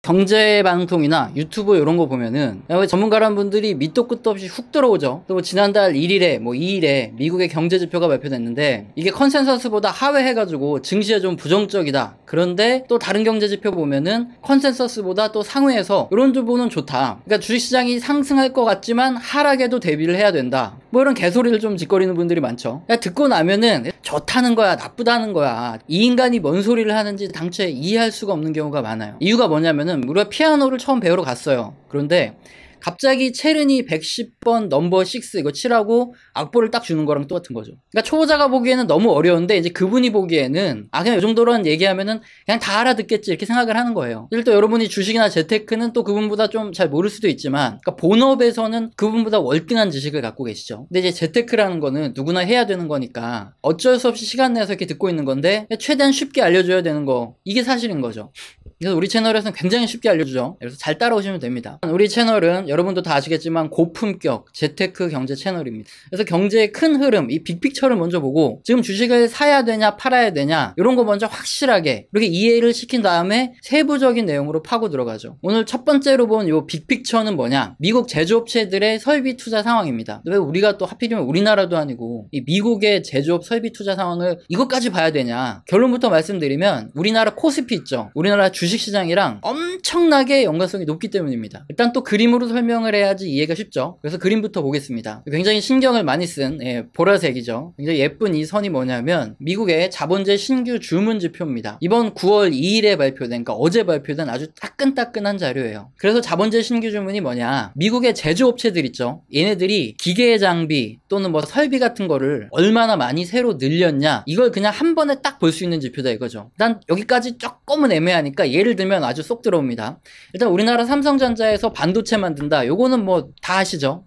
경제 방송이나 유튜브 이런 거 보면은 전문가란 분들이 밑도 끝도 없이 훅 들어오죠. 또 지난달 1일에 2일에 미국의 경제 지표가 발표됐는데 이게 컨센서스보다 하회해가지고 증시에 좀 부정적이다. 그런데 또 다른 경제 지표 보면은 컨센서스보다 또 상회해서 이런 부분은 좋다. 그러니까 주식시장이 상승할 것 같지만 하락에도 대비를 해야 된다. 뭐 이런 개소리를 좀 짓거리는 분들이 많죠. 듣고 나면은 좋다는 거야 나쁘다는 거야 이 인간이 뭔 소리를 하는지 당최 이해할 수가 없는 경우가 많아요. 이유가 뭐냐면은 우리가 피아노를 처음 배우러 갔어요. 그런데 갑자기 체르니 110번 넘버 6 이거 치라고 악보를 딱 주는 거랑 똑같은 거죠. 그러니까 초보자가 보기에는 너무 어려운데 이제 그분이 보기에는 그냥 이 정도로는 얘기하면은 그냥 다 알아듣겠지 이렇게 생각을 하는 거예요. 또 여러분이 주식이나 재테크는 또 그분보다 좀 잘 모를 수도 있지만 그러니까 본업에서는 그분보다 월등한 지식을 갖고 계시죠. 근데 이제 재테크라는 거는 누구나 해야 되는 거니까 어쩔 수 없이 시간 내서 이렇게 듣고 있는 건데 최대한 쉽게 알려줘야 되는 거 이게 사실인 거죠. 그래서 우리 채널에서는 굉장히 쉽게 알려주죠. 그래서 잘 따라오시면 됩니다. 우리 채널은 여러분도 다 아시겠지만 고품격 재테크 경제 채널입니다. 그래서 경제의 큰 흐름, 이 빅픽처를 먼저 보고 지금 주식을 사야 되냐 팔아야 되냐 이런 거 먼저 확실하게 이렇게 이해를 시킨 다음에 세부적인 내용으로 파고 들어가죠. 오늘 첫 번째로 본 이 빅픽처는 뭐냐? 미국 제조업체들의 설비 투자 상황입니다. 왜 우리가 또 하필이면 우리나라도 아니고 이 미국의 제조업 설비 투자 상황을 이것까지 봐야 되냐? 결론부터 말씀드리면 우리나라 코스피 있죠. 우리나라 주식시장이랑 엄청나게 연관성이 높기 때문입니다. 일단 또 그림으로 설명을 해야지 이해가 쉽죠. 그래서 그림부터 보겠습니다. 굉장히 신경을 많이 쓴 보라색이죠. 굉장히 예쁜 이 선이 뭐냐면 미국의 자본재 신규 주문 지표입니다. 이번 9월 2일에 발표된 그러니까 어제 발표된 아주 따끈따끈한 자료예요. 그래서 자본재 신규 주문이 뭐냐? 미국의 제조업체들 있죠. 얘네들이 기계 장비 또는 뭐 설비 같은 거를 얼마나 많이 새로 늘렸냐 이걸 그냥 한 번에 딱 볼 수 있는 지표다 이거죠. 일단 여기까지 조금은 애매하니까 예를 들면 아주 쏙 들어옵니다. 일단 우리나라 삼성전자에서 반도체 만든다. 요거는 뭐 다 아시죠?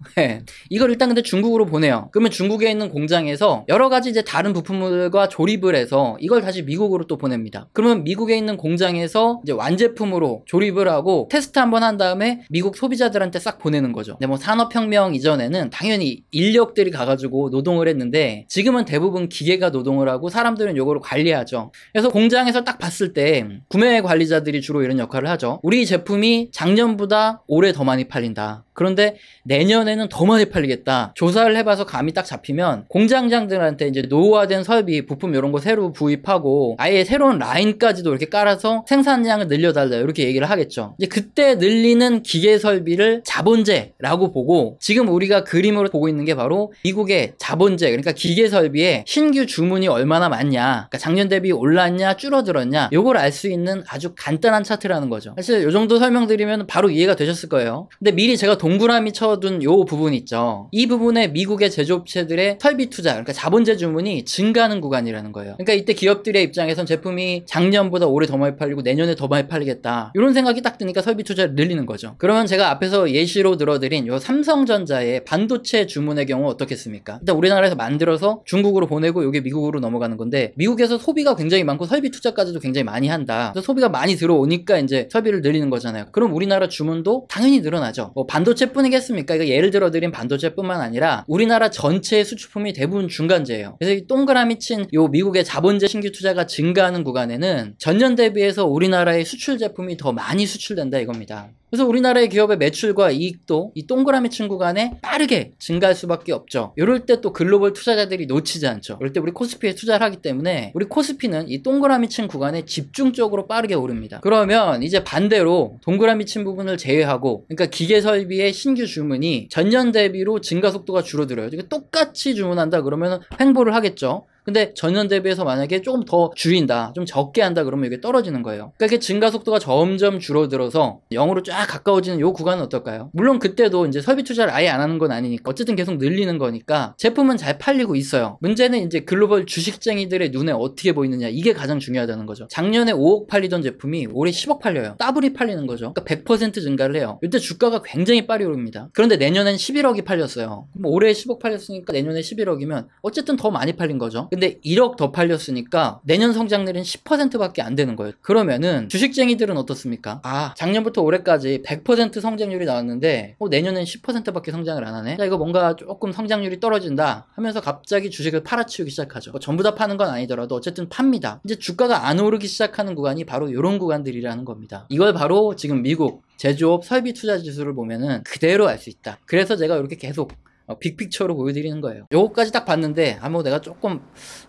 이걸 일단 근데 중국으로 보내요. 그러면 중국에 있는 공장에서 여러 가지 이제 다른 부품들과 조립을 해서 이걸 다시 미국으로 또 보냅니다. 그러면 미국에 있는 공장에서 이제 완제품으로 조립을 하고 테스트 한번 한 다음에 미국 소비자들한테 싹 보내는 거죠. 근데 뭐 산업혁명 이전에는 당연히 인력들이 가가지고 노동을 했는데 지금은 대부분 기계가 노동을 하고 사람들은 요거를 관리하죠. 그래서 공장에서 딱 봤을 때 구매 관리자들이 주로 이런 역할을 하죠. 우리 제품이 작년보다 올해 더 많이 팔린다. 그런데 내년에는 더 많이 팔리겠다. 조사를 해봐서 감이 딱 잡히면 공장장들한테 이제 노후화된 설비, 부품 이런 거 새로 구입하고 아예 새로운 라인까지도 이렇게 깔아서 생산량을 늘려달라 이렇게 얘기를 하겠죠. 이제 그때 늘리는 기계 설비를 자본재라고 보고 지금 우리가 그림으로 보고 있는 게 바로 미국의 자본재 그러니까 기계 설비의 신규 주문이 얼마나 많냐 그러니까 작년 대비 올랐냐 줄어들었냐 요걸 알 수 있는 아주 간단한 차트라는 거죠. 사실 요 정도 설명드리면 바로 이해가 되셨을 거예요. 근데 미리 제가 동그라미 쳐둔 요 부분 있죠. 이 부분에 미국의 제조업체들의 설비 투자 그러니까 자본재 주문이 증가하는 구간이라는 거예요. 그러니까 이때 기업들의 입장에선 제품이 작년보다 올해 더 많이 팔리고 내년에 더 많이 팔리겠다 이런 생각이 딱 드니까 설비 투자를 늘리는 거죠. 그러면 제가 앞에서 예시로 들어드린 요 삼성전자의 반도체 주문의 경우 어떻겠습니까? 일단 우리나라에서 만들어서 중국으로 보내고 요게 미국으로 넘어가는 건데 미국에서 소비가 굉장히 많고 설비 투자까지도 굉장히 많이 한다. 그래서 소비가 많이 들어오니까 이제 설비를 늘리는 거잖아요. 그럼 우리나라 주문도 당연히 늘어나죠. 뭐 반도체뿐이겠습니까? 이거 예를 들어드린 반도체뿐만 아니라 우리나라 전체의 수출품이 대부분 중간재예요. 그래서 이 동그라미 친 요 미국의 자본재 신규 투자가 증가하는 구간에는 전년 대비해서 우리나라의 수출 제품이 더 많이 수출된다 이겁니다. 그래서 우리나라의 기업의 매출과 이익도 이 동그라미 친 구간에 빠르게 증가할 수밖에 없죠. 이럴 때 또 글로벌 투자자들이 놓치지 않죠. 이럴 때 우리 코스피에 투자를 하기 때문에 우리 코스피는 이 동그라미 친 구간에 집중적으로 빠르게 오릅니다. 그러면 이제 반대로 동그라미 친 부분을 제외하고 그러니까 기계 설비의 신규 주문이 전년 대비로 증가 속도가 줄어들어요. 똑같이 주문한다 그러면 횡보를 하겠죠. 근데 전년 대비해서 만약에 조금 더 줄인다 좀 적게 한다 그러면 이게 떨어지는 거예요. 그러니까 이게 증가 속도가 점점 줄어들어서 0으로 쫙 가까워지는 요 구간은 어떨까요? 물론 그때도 이제 설비 투자를 아예 안 하는 건 아니니까 어쨌든 계속 늘리는 거니까 제품은 잘 팔리고 있어요. 문제는 이제 글로벌 주식쟁이들의 눈에 어떻게 보이느냐 이게 가장 중요하다는 거죠. 작년에 5억 팔리던 제품이 올해 10억 팔려요. 더블이 팔리는 거죠. 그러니까 100% 증가를 해요. 이때 주가가 굉장히 빨리 오릅니다. 그런데 내년엔 11억이 팔렸어요. 그럼 올해 10억 팔렸으니까 내년에 11억이면 어쨌든 더 많이 팔린 거죠. 근데 1억 더 팔렸으니까 내년 성장률은 10%밖에 안 되는 거예요. 그러면은 주식쟁이들은 어떻습니까? 아, 작년부터 올해까지 100% 성장률이 나왔는데 내년엔 10%밖에 성장을 안 하네. 자, 이거 뭔가 조금 성장률이 떨어진다 하면서 갑자기 주식을 팔아치우기 시작하죠. 뭐 전부 다 파는 건 아니더라도 어쨌든 팝니다. 이제 주가가 안 오르기 시작하는 구간이 바로 이런 구간들이라는 겁니다. 이걸 바로 지금 미국 제조업 설비 투자 지수를 보면은 그대로 알 수 있다. 그래서 제가 이렇게 계속 빅픽처로 보여드리는 거예요. 요거까지 딱 봤는데 뭐 내가 조금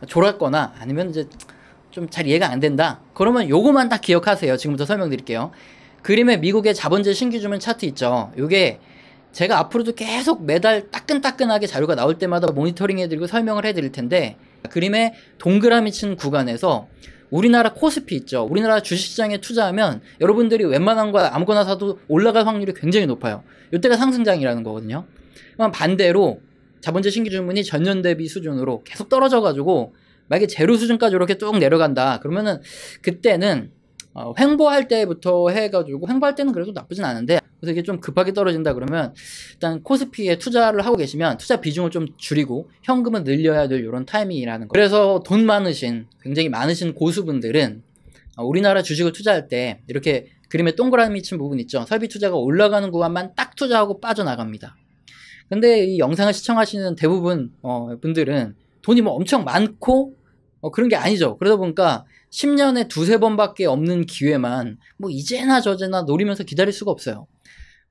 졸았거나 아니면 이제 좀 잘 이해가 안 된다, 그러면 요거만 딱 기억하세요. 지금부터 설명드릴게요. 그림에 미국의 자본재 신규주문 차트 있죠. 요게 제가 앞으로도 계속 매달 따끈따끈하게 자료가 나올 때마다 모니터링 해드리고 설명을 해드릴 텐데, 그림에 동그라미 친 구간에서 우리나라 코스피 있죠. 우리나라 주식시장에 투자하면 여러분들이 웬만한 거 아무거나 사도 올라갈 확률이 굉장히 높아요. 이때가 상승장이라는 거거든요. 반대로 자본재 신규 주문이 전년 대비 수준으로 계속 떨어져가지고 만약에 제로 수준까지 이렇게 쭉 내려간다 그러면은 그때는 횡보할 때부터 해가지고, 횡보할 때는 그래도 나쁘진 않은데, 그래서 이게 좀 급하게 떨어진다 그러면 일단 코스피에 투자를 하고 계시면 투자 비중을 좀 줄이고 현금은 늘려야 될 이런 타이밍이라는 거. 그래서 돈 많으신, 굉장히 많으신 고수분들은 우리나라 주식을 투자할 때 이렇게 그림에 동그라미 친 부분 있죠. 설비 투자가 올라가는 구간만 딱 투자하고 빠져나갑니다. 근데 이 영상을 시청하시는 대부분 분들은 돈이 뭐 엄청 많고 그런 게 아니죠. 그러다 보니까 10년에 두세 번밖에 없는 기회만 뭐 이제나 저제나 노리면서 기다릴 수가 없어요.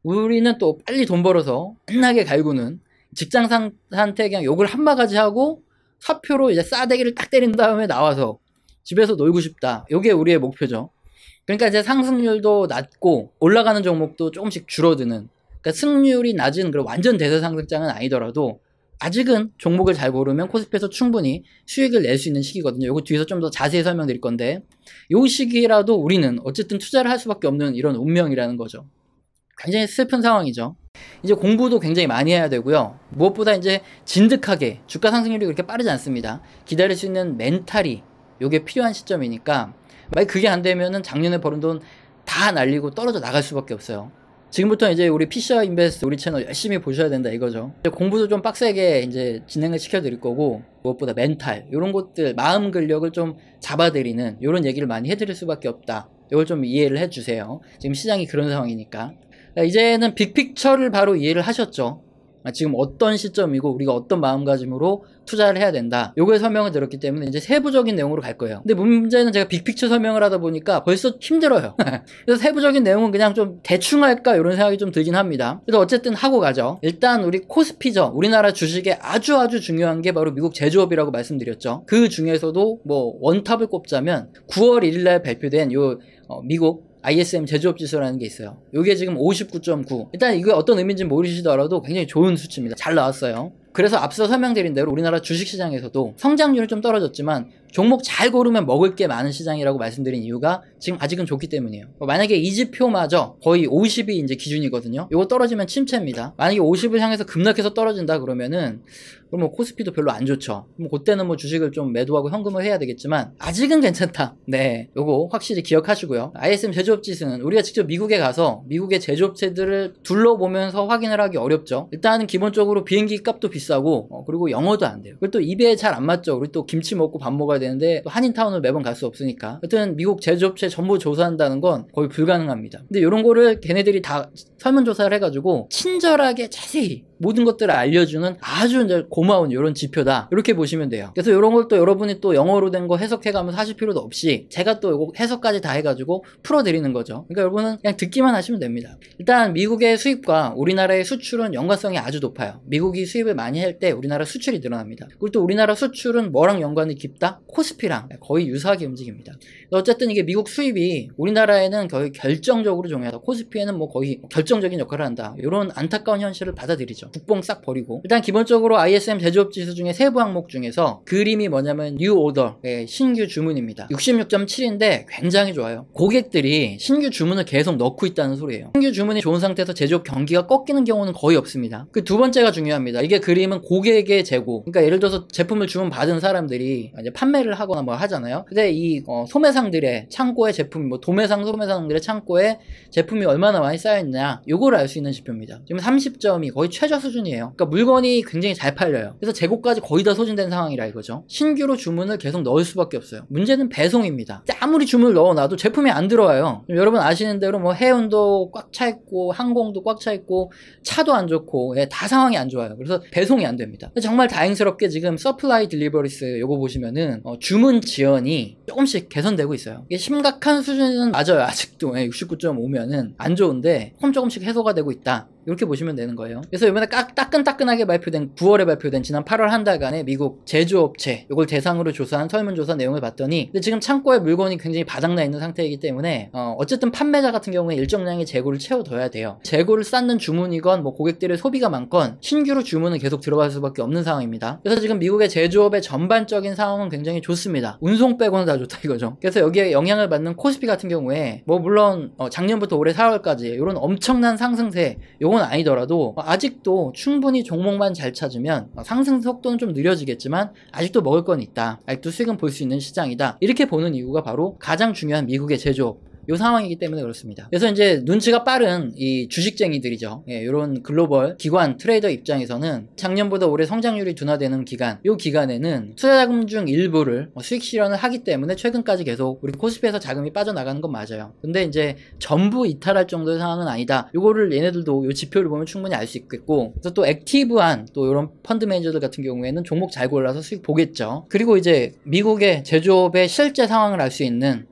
우리는 또 빨리 돈 벌어서 끝나게 갈구는, 직장상한테 그냥 욕을 한 바가지 하고 사표로 이제 싸대기를 딱 때린 다음에 나와서 집에서 놀고 싶다. 요게 우리의 목표죠. 그러니까 이제 상승률도 낮고 올라가는 종목도 조금씩 줄어드는, 그러니까 승률이 낮은 그런 완전 대세 상승장은 아니더라도 아직은 종목을 잘 고르면 코스피에서 충분히 수익을 낼 수 있는 시기거든요. 요거 뒤에서 좀 더 자세히 설명드릴 건데, 요 시기라도 우리는 어쨌든 투자를 할 수밖에 없는 이런 운명이라는 거죠. 굉장히 슬픈 상황이죠. 이제 공부도 굉장히 많이 해야 되고요. 무엇보다 이제 진득하게, 주가 상승률이 그렇게 빠르지 않습니다. 기다릴 수 있는 멘탈이 요게 필요한 시점이니까, 만약 그게 안 되면은 작년에 벌은 돈 다 날리고 떨어져 나갈 수밖에 없어요. 지금부터 이제 우리 피셔 인베스트 우리 채널 열심히 보셔야 된다 이거죠. 이제 공부도 좀 빡세게 이제 진행을 시켜드릴 거고, 무엇보다 멘탈, 이런 것들, 마음 근력을 좀 잡아드리는 이런 얘기를 많이 해드릴 수밖에 없다. 이걸 좀 이해를 해주세요. 지금 시장이 그런 상황이니까. 이제는 빅픽처를 바로 이해를 하셨죠. 지금 어떤 시점이고 우리가 어떤 마음가짐으로 투자를 해야 된다, 요거에 설명을 드렸기 때문에 이제 세부적인 내용으로 갈 거예요. 근데 문제는 제가 빅픽처 설명을 하다 보니까 벌써 힘들어요. 그래서 세부적인 내용은 그냥 좀 대충 할까 이런 생각이 좀 들긴 합니다. 그래서 어쨌든 하고 가죠. 일단 우리 코스피죠. 우리나라 주식에 아주 중요한 게 바로 미국 제조업이라고 말씀드렸죠. 그 중에서도 뭐 원탑을 꼽자면 9월 1일날 발표된 요 미국 ISM 제조업 지수라는 게 있어요. 이게 지금 59.9. 일단 이게 어떤 의미인지 모르시더라도 굉장히 좋은 수치입니다. 잘 나왔어요. 그래서 앞서 설명드린 대로 우리나라 주식시장에서도 성장률은 좀 떨어졌지만 종목 잘 고르면 먹을 게 많은 시장이라고 말씀드린 이유가 지금 아직은 좋기 때문이에요. 만약에 이 지표마저 거의 50이 이제 기준이거든요. 이거 떨어지면 침체입니다. 만약에 50을 향해서 급락해서 떨어진다 그러면은 그럼 뭐 코스피도 별로 안 좋죠. 그때는 뭐 주식을 좀 매도하고 현금을 해야 되겠지만 아직은 괜찮다. 네, 요거 확실히 기억하시고요. ISM 제조업 지수는 우리가 직접 미국에 가서 미국의 제조업체들을 둘러보면서 확인을 하기 어렵죠. 일단은 기본적으로 비행기 값도 비싸고 그리고 영어도 안 돼요. 그리고 또 입에 잘 안 맞죠. 우리 또 김치 먹고 밥 먹어야 되는데 한인타운을 매번 갈 수 없으니까. 하여튼 미국 제조업체 전부 조사한다는 건 거의 불가능합니다. 근데 이런 거를 걔네들이 다 설문조사를 해가지고 친절하게 자세히 모든 것들을 알려주는 아주 이제 고마운 이런 지표다, 이렇게 보시면 돼요. 그래서 이런 걸 또 여러분이 또 영어로 된 거 해석해가면서 하실 필요도 없이 제가 또 이거 해석까지 다 해가지고 풀어드리는 거죠. 그러니까 여러분은 그냥 듣기만 하시면 됩니다. 일단 미국의 수입과 우리나라의 수출은 연관성이 아주 높아요. 미국이 수입을 많이 할 때 우리나라 수출이 늘어납니다. 그리고 또 우리나라 수출은 뭐랑 연관이 깊다? 코스피랑 거의 유사하게 움직입니다. 어쨌든 이게 미국 수입이 우리나라에는 거의 결정적으로 중요하다, 코스피에는 뭐 거의 결정적인 역할을 한다, 이런 안타까운 현실을 받아들이죠. 국뽕 싹 버리고. 일단 기본적으로 ISM 제조업 지수 중에 세부 항목 중에서 그림이 뭐냐면 뉴 오더, 신규 주문입니다. 66.7인데 굉장히 좋아요. 고객들이 신규 주문을 계속 넣고 있다는 소리예요. 신규 주문이 좋은 상태에서 제조업 경기가 꺾이는 경우는 거의 없습니다. 그 두 번째가 중요합니다. 이게 그림은 고객의 재고, 그러니까 예를 들어서 제품을 주문 받은 사람들이 이제 판매를 하거나 뭐 하잖아요. 근데 이 소매상들의 창고에 제품이, 뭐 도매상, 소매상들의 창고에 제품이 얼마나 많이 쌓여있냐, 요거를 알 수 있는 지표입니다. 지금 30점이 거의 최저 수준이에요. 그러니까 물건이 굉장히 잘 팔려요. 그래서 재고까지 거의 다 소진된 상황이라 이거죠. 신규로 주문을 계속 넣을 수밖에 없어요. 문제는 배송입니다. 아무리 주문을 넣어놔도 제품이 안 들어와요. 여러분 아시는 대로 뭐 해운도 꽉 차 있고 항공도 꽉 차 있고 차도 안 좋고 다 상황이 안 좋아요. 그래서 배송이 안 됩니다. 정말 다행스럽게 지금 서플라이 딜리버리스 요거 보시면은 주문 지연이 조금씩 개선되고 있어요. 이게 심각한 수준은 맞아요. 아직도 69.5면은 안 좋은데 조금씩 해소가 되고 있다. 이렇게 보시면 되는 거예요. 그래서 이번에 따끈따끈하게 발표된 9월에 발표된 지난 8월 한 달간의 미국 제조업체 이걸 대상으로 조사한 설문조사 내용을 봤더니 근데 지금 창고에 물건이 굉장히 바닥나 있는 상태이기 때문에 어쨌든 판매자 같은 경우에 일정량의 재고를 채워둬야 돼요. 재고를 쌓는 주문이건 뭐 고객들의 소비가 많건 신규로 주문은 계속 들어갈 수밖에 없는 상황입니다. 그래서 지금 미국의 제조업의 전반적인 상황은 굉장히 좋습니다. 운송 빼고는 다 좋다 이거죠. 그래서 여기에 영향을 받는 코스피 같은 경우에 뭐 물론 작년부터 올해 4월까지 이런 엄청난 상승세 요건 아니더라도 아직도 충분히 종목만 잘 찾으면 상승 속도는 좀 느려지겠지만 아직도 먹을 건 있다. 아직도 수익은 볼 수 있는 시장이다. 이렇게 보는 이유가 바로 가장 중요한 미국의 제조업 요 상황이기 때문에 그렇습니다. 그래서 이제 눈치가 빠른 이 주식쟁이들이죠. 이런 글로벌 기관 트레이더 입장에서는 작년보다 올해 성장률이 둔화되는 기간, 요 기간에는 투자자금 중 일부를 수익 실현을 하기 때문에 최근까지 계속 우리 코스피에서 자금이 빠져나가는 건 맞아요. 근데 이제 전부 이탈할 정도의 상황은 아니다. 요거를 얘네들도 요 지표를 보면 충분히 알 수 있겠고, 그래서 또 액티브한 또 이런 펀드 매니저들 같은 경우에는 종목 잘 골라서 수익 보겠죠. 그리고 이제 미국의 제조업의 실제 상황을 알 수 있는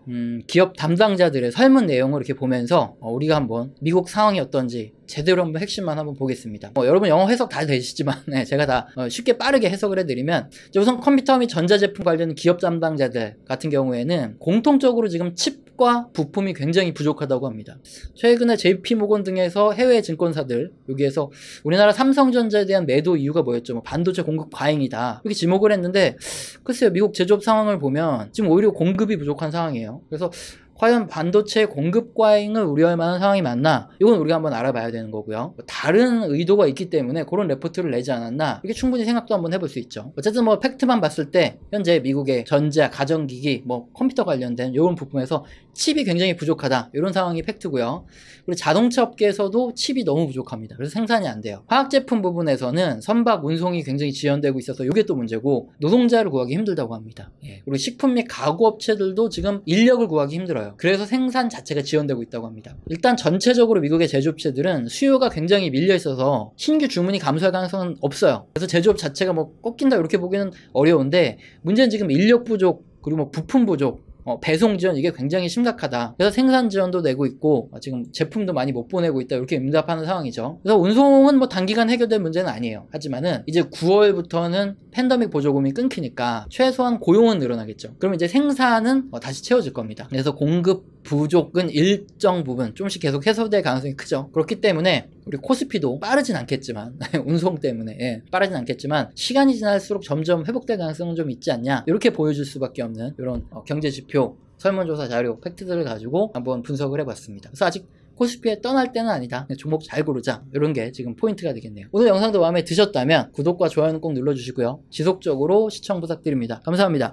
기업 담당자들의 설문 내용을 이렇게 보면서 우리가 한번 미국 상황이 어떤지 제대로 한번 핵심만 한번 보겠습니다. 여러분 영어 해석 다 되시지만 제가 다 쉽게 빠르게 해석을 해드리면 우선 컴퓨터 및 전자제품 관련 기업 담당자들 같은 경우에는 공통적으로 지금 칩과 부품이 굉장히 부족하다고 합니다. 최근에 JP모건 등에서 해외 증권사들 여기에서 우리나라 삼성전자에 대한 매도 이유가 뭐였죠? 뭐 반도체 공급 과잉이다 이렇게 지목을 했는데 글쎄요, 미국 제조업 상황을 보면 지금 오히려 공급이 부족한 상황이에요. 그래서 과연 반도체 공급 과잉을 우려할 만한 상황이 맞나? 이건 우리가 한번 알아봐야 되는 거고요. 다른 의도가 있기 때문에 그런 레포트를 내지 않았나? 이게 충분히 생각도 한번 해볼 수 있죠. 어쨌든 뭐 팩트만 봤을 때 현재 미국의 전자, 가전기기, 뭐 컴퓨터 관련된 이런 부품에서 칩이 굉장히 부족하다. 이런 상황이 팩트고요. 그리고 자동차 업계에서도 칩이 너무 부족합니다. 그래서 생산이 안 돼요. 화학제품 부분에서는 선박 운송이 굉장히 지연되고 있어서 이게 또 문제고 노동자를 구하기 힘들다고 합니다. 그리고 식품 및 가구 업체들도 지금 인력을 구하기 힘들어요. 그래서 생산 자체가 지연되고 있다고 합니다. 일단 전체적으로 미국의 제조업체들은 수요가 굉장히 밀려 있어서 신규 주문이 감소할 가능성은 없어요. 그래서 제조업 자체가 뭐 꺾인다 이렇게 보기는 어려운데 문제는 지금 인력 부족 그리고 뭐 부품 부족 배송 지연 이게 굉장히 심각하다. 그래서 생산 지연도 내고 있고 지금 제품도 많이 못 보내고 있다 이렇게 응답하는 상황이죠. 그래서 운송은 뭐 단기간 해결될 문제는 아니에요. 하지만은 이제 9월부터는 팬데믹 보조금이 끊기니까 최소한 고용은 늘어나겠죠. 그러면 이제 생산은 다시 채워질 겁니다. 그래서 공급 부족은 일정 부분 조금씩 계속 해소될 가능성이 크죠. 그렇기 때문에 우리 코스피도 빠르진 않겠지만 운송 때문에 빠르진 않겠지만 시간이 지날수록 점점 회복될 가능성은 좀 있지 않냐 이렇게 보여줄 수밖에 없는 이런 경제 지표, 설문조사 자료, 팩트들을 가지고 한번 분석을 해봤습니다. 그래서 아직 코스피에 떠날 때는 아니다. 종목 잘 고르자. 이런 게 지금 포인트가 되겠네요. 오늘 영상도 마음에 드셨다면 구독과 좋아요는 꼭 눌러주시고요. 지속적으로 시청 부탁드립니다. 감사합니다.